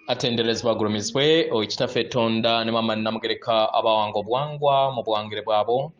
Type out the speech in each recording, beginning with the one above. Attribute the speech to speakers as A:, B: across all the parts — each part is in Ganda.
A: atenderezebwa agulumizibwe Oweekitaffe Tonda ne Maama Namugereka abawanga obwangwa mu bwangire bwabo.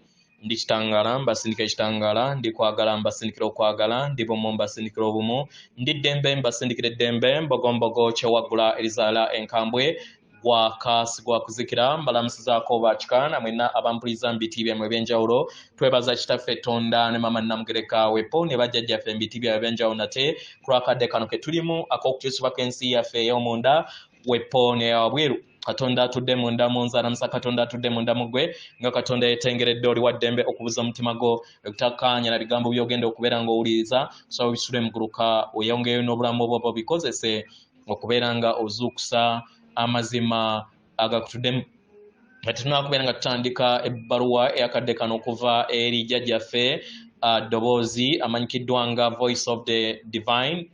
A: Ndi kitangala mbasindika ekitangala, ndi kwagala mbasindikira okwagala, ndi bumu mbasindikira obumu, ndi ddembe mbasindikira eddembe, mbogombogo kyewaggula erizaala enkambwe gwakaasi gwakuzikira mbalamusizaako bakikana mwena abampuliza mu biti byemmwe ebyenjawulo. Twebaza Kitaffe Tonda ne Maama Namugereka wepo ne bajjajjaffe mu biti byabwe ebyenjawulo nate ku lwakadde kano ke tulimu ak'okukyusibwako ensi yaffe ey'omunda wepo ne wabweru. Katonda atudde munda mu nzaalamusa, Katonda atudde munda mu ggwe nga Katonda yeetengeredde oli wa ddembe okubuza omutima gwo okutakkaanya na bigambo by'ogenda okubeera ng'owuliriza so bisule muguluka weyongeyo n'obulamu bwo bikozese okubeera nga ozuukusa amazima agakutuddemu. Tunakubeera nga tutandika ebbaluwa eyakadde kano okuva eri jjajjaffe ddoboozi amanyikiddwa nga Voice of the Divine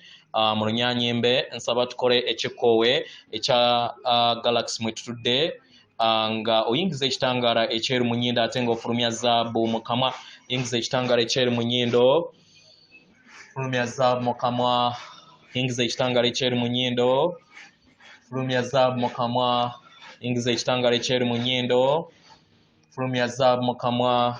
A: mu Lunyaanyimbe. Nsaba tukole ekikkoowe ekya Galaxy mwe tutudde nga oyingiza ekitangaala ekyeru mu nnyindo ate ng'ofulumya zaabu mu kamwa. Yingiza ekitangaala ekyeru mu nnyindo, fulumya zaabu mu kamwa. Yingiza ekitangaala ekyeru mu nnyindo, fulumya zaabu mu kamwa. Yingiza ekitangaala ekyeru mu nnyindo, fulumya zaabu mu kamwa.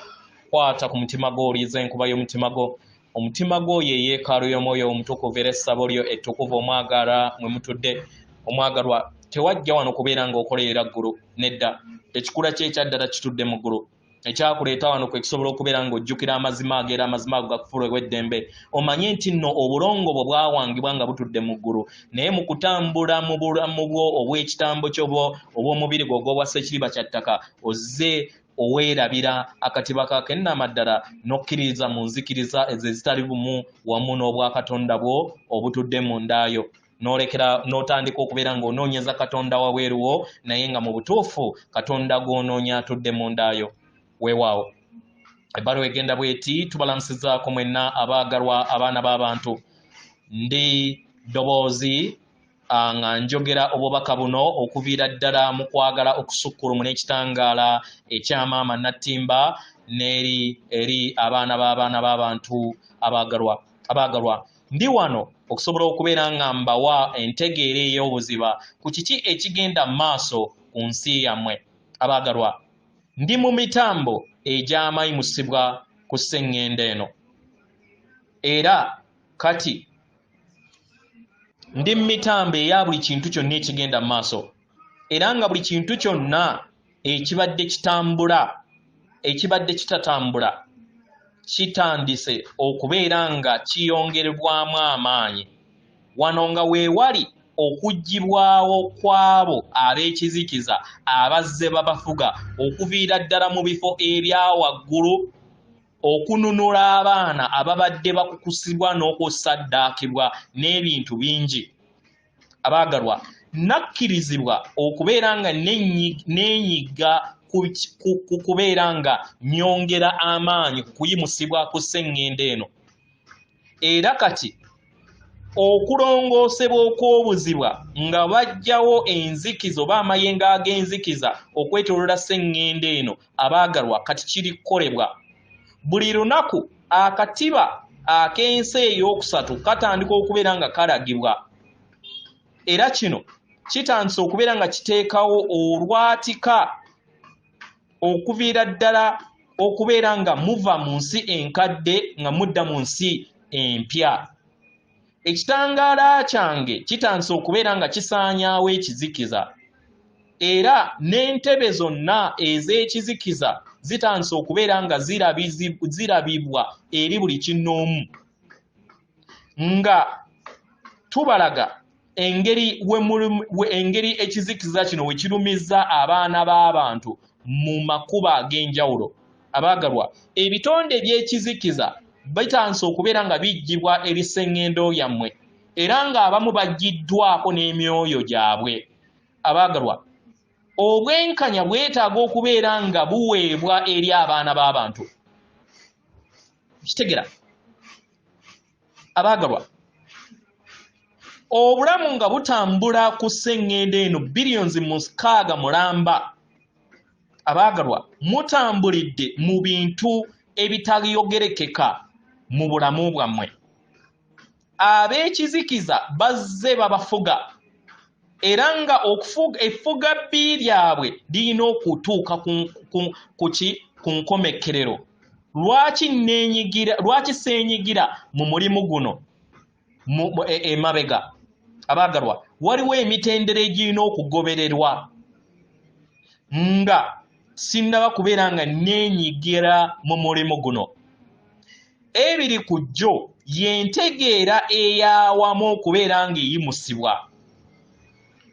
A: Kwata ku mutima gwo oliiza enkuba y'omutima gwo. Omutima gwo ye yeekaalu y'omwoyo omutukuvu era essabo lyo ettukuvu omwagala mwe mutudde. Omwagalwa tewajja wano kubeera ng'okolerera ggulu, nedda. Ekikula kye ekyaddala kitudde mu ggulu. Ekyakuleeta wano kwe kisobola okubeera ng'ojjukira amazima ageera amazima ago gakufuula ew'eddembe. Omanye nti nno obulongo bwo bwawangibwa nga butudde mu ggulu, naye mu kutambula mu bulamu bwo obw'ekitambo kyo obw'omubiri gwo ogw'obwa ssekiriba kya ttaka ozze oweerabira akatiba kakennama ddala n'okkiririza mu nzikiriza ezo ezitali bumu wamu n'obwakatonda bwo obutudde mu ndaayo. N'olekera n'otandika okubeera ng'onoonyeza Katonda wabweruwo naye nga mu butuufu Katonda gw'onoonya atudde mu ndaayo. Weewaawo ebbaluwa egenda bw'eti. Tubalamusizaako mwenna abaagalwa abaana b'abantu. Ndi ddoboozi nga njogera obubaka buno okuviira ddala mu kwagala okusukkulumu n'ekitangaala ekya Maama Nattimba eri abaana b'abantu abaagalwa. Ndi wano okusobola okubeera nga mbawa entegeera ey'obuziba ku kiki ekigenda mu maaso ku nsi yammwe abaagalwa. Ndi mu mitambo egy'amayimusibwa ku sseŋŋendo eno era kati ndi mu mitambo eya buli kintu kyonna ekigenda mu maaso era nga buli kintu kyonna ekibadde kitatambula kitandise okubeera nga kiyongerebwamu amaanyi. Wano nga weewali okuggyibwawo kw'abo ab'ekizikiza abazze babafuga okuviira ddala mu bifo ebya waggulu okununula abaana ababadde bakukusibwa n'okussaddaakibwa n'ebintu bingi. Abaagalwa, nakkirizibwa okubeera nga neenyiga kubeera nga nyongera amaanyi ku kuyimusibwa ku sseŋŋendo eno era kati okulongoosebwa okw'obuzibwa nga bajjawo enzikiza oba amayengo ag'enzikiza okwetooloola sseŋŋendo eno. Abaagalwa, kati kiri kukolebwa. Buli lunaku akatiba ak'ensi ey'okusatu katandika okubeera nga kalagibwa era kino kitandise okubeera nga kiteekawo olwatika okuviira ddala okubeera nga muva mu nsi enkadde nga mudda mu nsi empya. Ekitangaala kyange kitandise okubeera nga kisaanyaawo ekizikiza era n'entebe zonna ez'ekizikiza zitandise okubeera nga zirabibwa eri buli kinnoomu nga tubalaga engeri ekizikiza kino we kirumizza abaana b'abantu mu makuba ag'enjawulo. Abaagalwa, ebitonde by'ekizikiza bitandise okubeera nga bijjibwa eri sseŋŋendo yammwe era ng'abamu baggiddwako n'emyoyo gyabwe. Abaagalwa, obwenkanya bwetaaga okubeera nga buweebwa eri abaana b'abantu. Kitegera abaagalwa, obulamu nga butambula ku sseŋŋendo eno billions mu 6 mulamba. Abaagalwa, mutambulidde mu bintu ebitayogerekeka mu bulamu bwammwe. Ab'ekizikiza bazze babafuga era nga effuga bbi lyabwe lirina okutuuka ku nkomekerero. Lwaki seenyigira mu mulimu guno emabega? Abaagalwa, waliwo emitendera egirina okugobererwa nga sinnaba kubeera nga neenyigira mu mulimu guno. Ebiri ku jjo y'entegeera ey'awamu okubeera ng'eyimusibwa,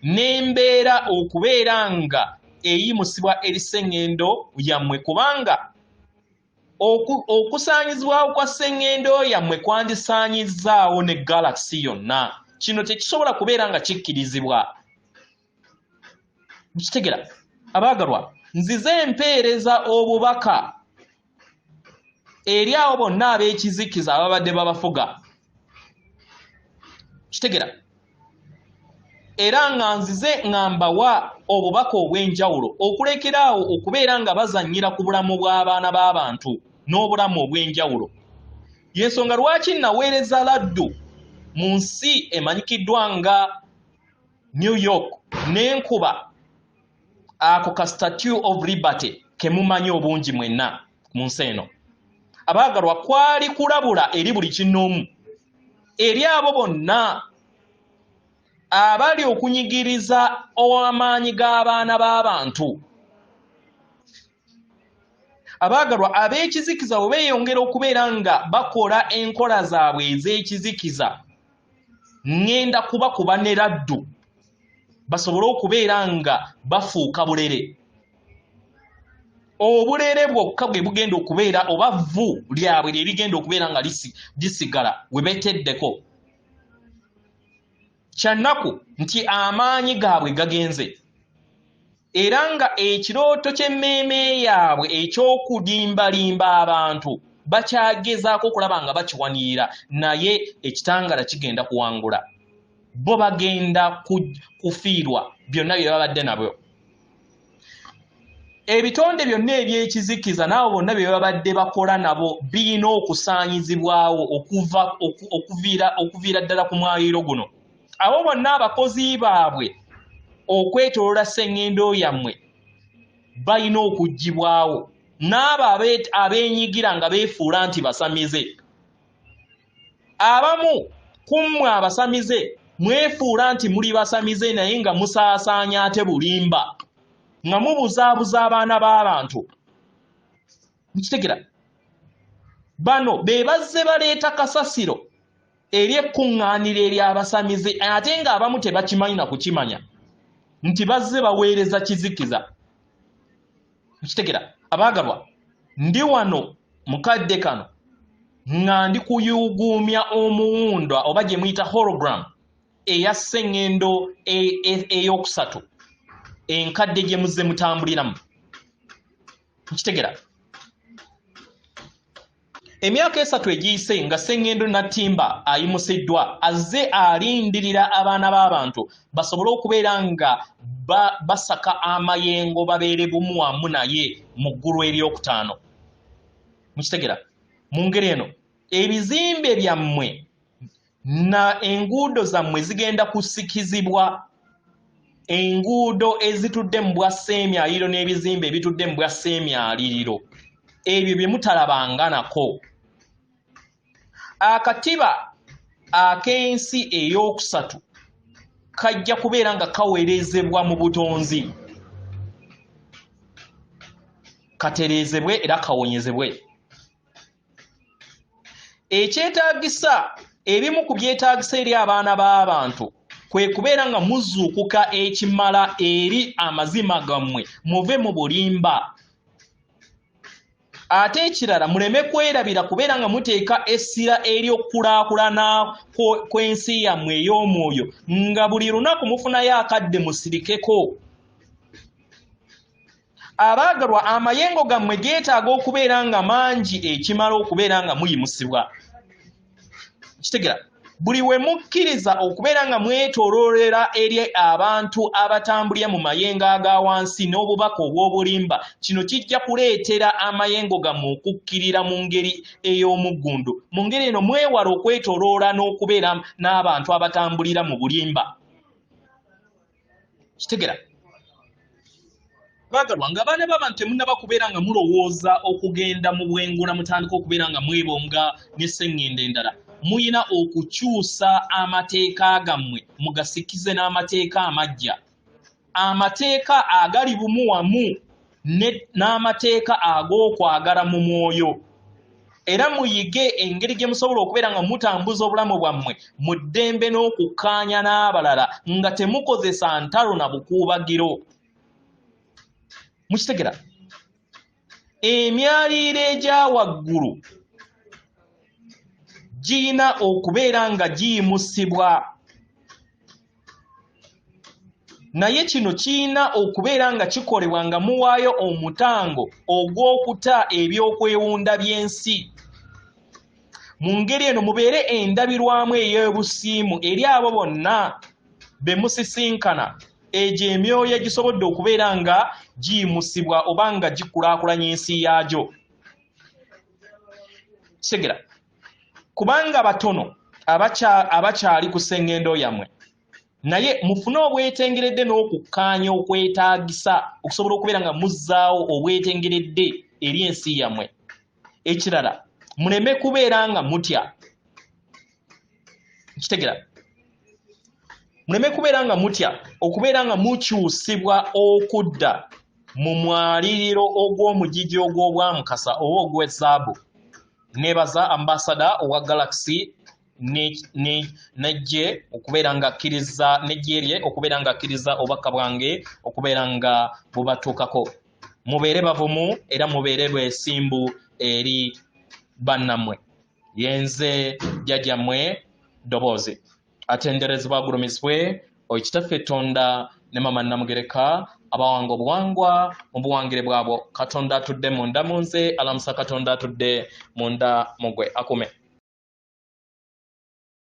A: n'embeera okubeera nga eyimusibwa eri sseŋŋendo yammwe, kubanga okusaanyizibwawo kwa sseŋŋendo yammwe kwandisaanyizzaawo ne galakisi yonna. Kino tekisobola kubeera nga kikkirizibwa. Mukitegera abaagalwa, nzize empeereza obubaka eri abo bonna ab'ekizikiza ababadde babafuga. Kitegera era nga nzize mbawa obubaka obw'enjawulo okulekeraawo okubeera nga bazannyira ku bulamu bw'abaana b'abantu n'obulamu obw'enjawulo. Y'ensonga lwaki naweereza laddu mu nsi emanyikiddwa nga New York n'enkuba ako ka Statue of Liberty ke mumanyi obungi mwenna mu nsi eno. Abaagalwa, kwali kulabula eri buli kinnoomu, eri abo bonna abali okunyigiriza ow'amaanyi g'abaana b'abantu. Abaagalwa, ab'ekizikiza bwe beeyongera okubeera nga bakola enkola zaabwe ez'ekizikiza, ŋŋenda kubakuba ne laddu basobole okubeera nga bafuuka bulere. Obulere bwokka bwe bugenda okubeera oba vvu lyabwe lye ligenda okubeera nga lisigala we beteddeko. Kyannaku nti amaanyi gaabwe gagenze, era nga ekirooto ky'emmeeme yaabwe eky'okudimbalimba abantu bakyagezaako okulaba nga bakiwanirira, naye ekitangala kigenda kuwangula. Bo bagenda kufiirwa byonna bye babadde nabyo. Ebitonde byonna eby'ekizikiza n'abo bonna bye babadde bakola nabo birina okusaanyizibwawo okuviira ddala ku mwaliiro guno. Abo bonna abakozi baabwe okwetoolola sseŋŋendo yammwe balina okuggibwawo, n'abo abeenyigira nga beefuula nti basamize. Abamu ku mmwe abasamize mwefuula nti muli basamize naye nga musaasaanya ate bulimba, nga mubuzaabuza abaana b'abantu. Mukitegera? Bano be bazze baleeta kasasiro eri ekkuŋŋaaniro ery'abasamize ate ng'abamu tebakimanyi na kukimanya nti bazze baweereza kizikiza. Mukitegera? Abaagalwa, ndi wano mukadde kano nga ndi kuyuuguumya omuwunda oba gye muyita hologram eya sseŋŋendo ey'okusatu enkadde gye muzze mutambuliramu. Mukitegera? Emyaka 3 egiyise nga sseŋŋendo Nattimba ayimusiddwa azze alindirira abaana b'abantu basobole okubeera nga basaka amayengo babeere bumu wamu naye mu ggulu eryokutaano. Mukitegera? Mu ngeri eno ebizimbe byammwe na enguudo zammwe zigenda kusikizibwa, enguudo ezitudde mu bwa sseemyaliriro n'ebizimbe ebitudde mu bwa sseemyaliriro, ebyo bye mutalabanga nako. Akatiba ak'ensi ey'okusatu kajja kubeera nga kaweerezebwa mu butonzi, katereezebwe era kawonyezebwe. Ekyetaagisa, ebimu ku byetaagisa eri abaana b'abantu kwe kubeera nga muzuukuka ekimala eri amazima gammwe muve mu bulimba. Ate ekirala muleme kwerabira kubeera nga muteeka essira ery'okukulaakulana kw'ensi yammwe ey'omwoyo nga buli lunaku mufunayo akadde musirikeko. Abaagalwa, amayengo gammwe geetaaga okubeera nga mangi ekimala okubeera nga muyimusibwa. Kitegera? Buli we mukkiriza okubeera nga mwetooloolera eri abantu abatambulira mu mayengo aga wansi n'obubaka obw'obulimba, kino kijja kuleetera amayengo gammwe okukkirira mu ngeri ey'omuggundu. Mu ngeri eno mwewala okwetooloola n'okubeera n'abantu abatambulira mu bulimba. kitegera bagalwa nga abaana b'abantu temunnaba kubeera nga mulowooza okugenda mu bwengula mutandika okubeera nga mwebonga n'esseŋŋenda endala muyina okukyusa amateeka gammwe mugasikize n'amateeka amaggya amateeka agali bumu wamu n'amateeka ag'okwagala mu mwoyo era muyige engeri gye musobola okubeera nga mutambuza obulamu bwammwe mu ddembe n'okukkaanya n'abalala nga temukozesa ntalo na bukuubagiro mukitegera emyaliiro egya waggulu giyina okubeera nga giyimusibwa naye kino kiyina okubeera nga kikolebwa nga muwaayo omutango ogw'okuta ebyokwewunda by'ensi mu ngeri eno mubeere endabirwamu ey'obusiimu eri abo bonna be musisinkana egyo emyoyo egisobodde okubeera nga giyimusibwa oba nga gikulaakulanya ensi yaagyo kitegera kubanga batono abakyali ku sseŋŋendo yammwe naye mufune obwetengeredde n'okukkaanya okwetaagisa okusobola okubeera nga muzzaawo obwetengeredde eri ensi yammwe ekirala muleme kubeera nga mutya kitegera muleme kubeera nga mutya okubeera nga mukyusibwa okudda mu mwaliriro ogw'omugigi ogw'obwamukasa oba ogw'ezaabu nebaza ambasada owa Galaxy nejje okubeera nga akkiriza nejje lye okubeera nga akkiriza obubaka bwange okubeera nga bubatuukako mubeere bavumu era mubeere bwesimbu eri bannammwe yenze jjajjammwe Ddoboozi atenderezebwa agulumizibwe Oikitaffe Tonda ne Mama Namugereka abawanga obuwangwa mu buwangire bwabo Katonda atudde munda mu nze alamusa Katonda atudde munda mugwe akume